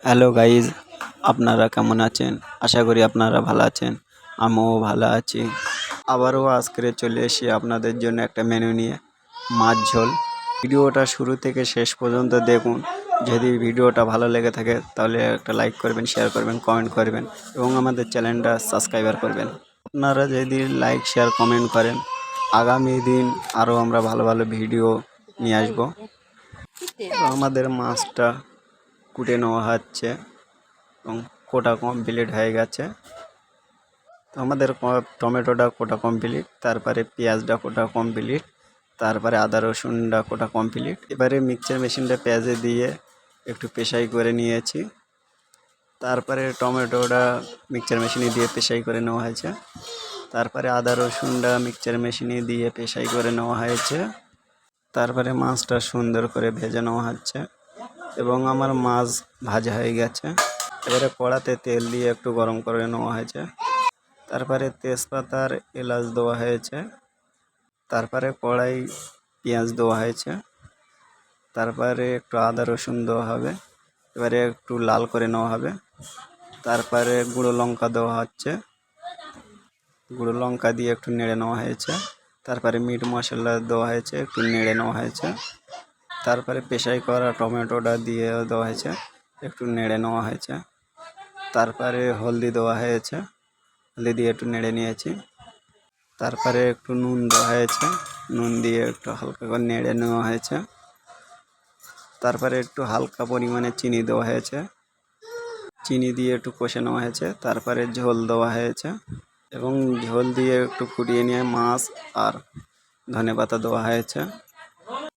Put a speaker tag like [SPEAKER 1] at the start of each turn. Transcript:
[SPEAKER 1] Hello guys, আপনারা কেমন আছেন? আশা করি আপনারা ভালো আছেন। আমিও ভালো আছি। আবারও আজকে চলে এসেছি আপনাদের জন্য একটা মেনু নিয়ে, মাছ ঝোল। ভিডিওটা শুরু থেকে শেষ পর্যন্ত দেখুন। যদি ভিডিওটা ভালো লেগে থাকে তাহলে একটা লাইক করবেন, শেয়ার করবেন, কমেন্ট করবেন এবং আমাদের চ্যানেলটা সাবস্ক্রাইবার করবেন। আপনারা যদি লাইক, শেয়ার, কমেন্ট করেন, আগামী দিন আরও আমরা ভালো ভালো ভিডিও নিয়ে আসবো। আমাদের মাছটা কুটে নেওয়া হচ্ছে এবং কোটা কমপ্লিট হয়ে গেছে। তো আমাদের টমেটোটা কোটা কমপ্লিট, তারপরে পেঁয়াজটা কোটা কমপ্লিট, তারপরে আদা রসুনটা কোটা কমপ্লিট। এবারে মিক্সচার মেশিনটা পেঁয়াজে দিয়ে একটু পেশাই করে নিয়েছি। তারপরে টমেটোটা মিক্সচার মেশিনে দিয়ে পেশাই করে নেওয়া হয়েছে। তারপরে আদা রসুনটা মিক্সচার মেশিনে দিয়ে পেশাই করে নেওয়া হয়েছে। তারপরে মাছটা সুন্দর করে ভেজে নেওয়া হচ্ছে এবং আমার মাছ ভাজা হয়ে গেছে। এবারে কড়াতে তেল দিয়ে একটু গরম করে নেওয়া হয়েছে। তারপরে তেজপাতার এলাচ দেওয়া হয়েছে। তারপরে কড়াই পেঁয়াজ দেওয়া হয়েছে। তারপরে একটু আদা রসুন দেওয়া হবে। এবারে একটু লাল করে নেওয়া হবে। তারপরে গুঁড়ো লঙ্কা দেওয়া হচ্ছে। গুঁড়ো লঙ্কা দিয়ে একটু নেড়ে নেওয়া হয়েছে। তারপরে মিট মশলা দেওয়া হয়েছে, একটু নেড়ে নেওয়া হয়েছে। তারপরে পেশাই করা টমেটোটা দিয়ে দেওয়া হয়েছে, একটু নেড়ে নেওয়া হয়েছে। তারপরে হলদি দেওয়া হয়েছে, হলদি দিয়ে একটু নেড়ে নিয়েছি। তারপরে একটু নুন দেওয়া হয়েছে, নুন দিয়ে একটু হালকা করে নেড়ে নেওয়া হয়েছে। তারপরে একটু হালকা পরিমাণে চিনি দেওয়া হয়েছে, চিনি দিয়ে একটু কষে নেওয়া হয়েছে। তারপরে ঝোল দেওয়া হয়েছে এবং ঝোল দিয়ে একটু ফুটিয়ে নিয়ে মাছ আর ধনেপাতা দেওয়া হয়েছে।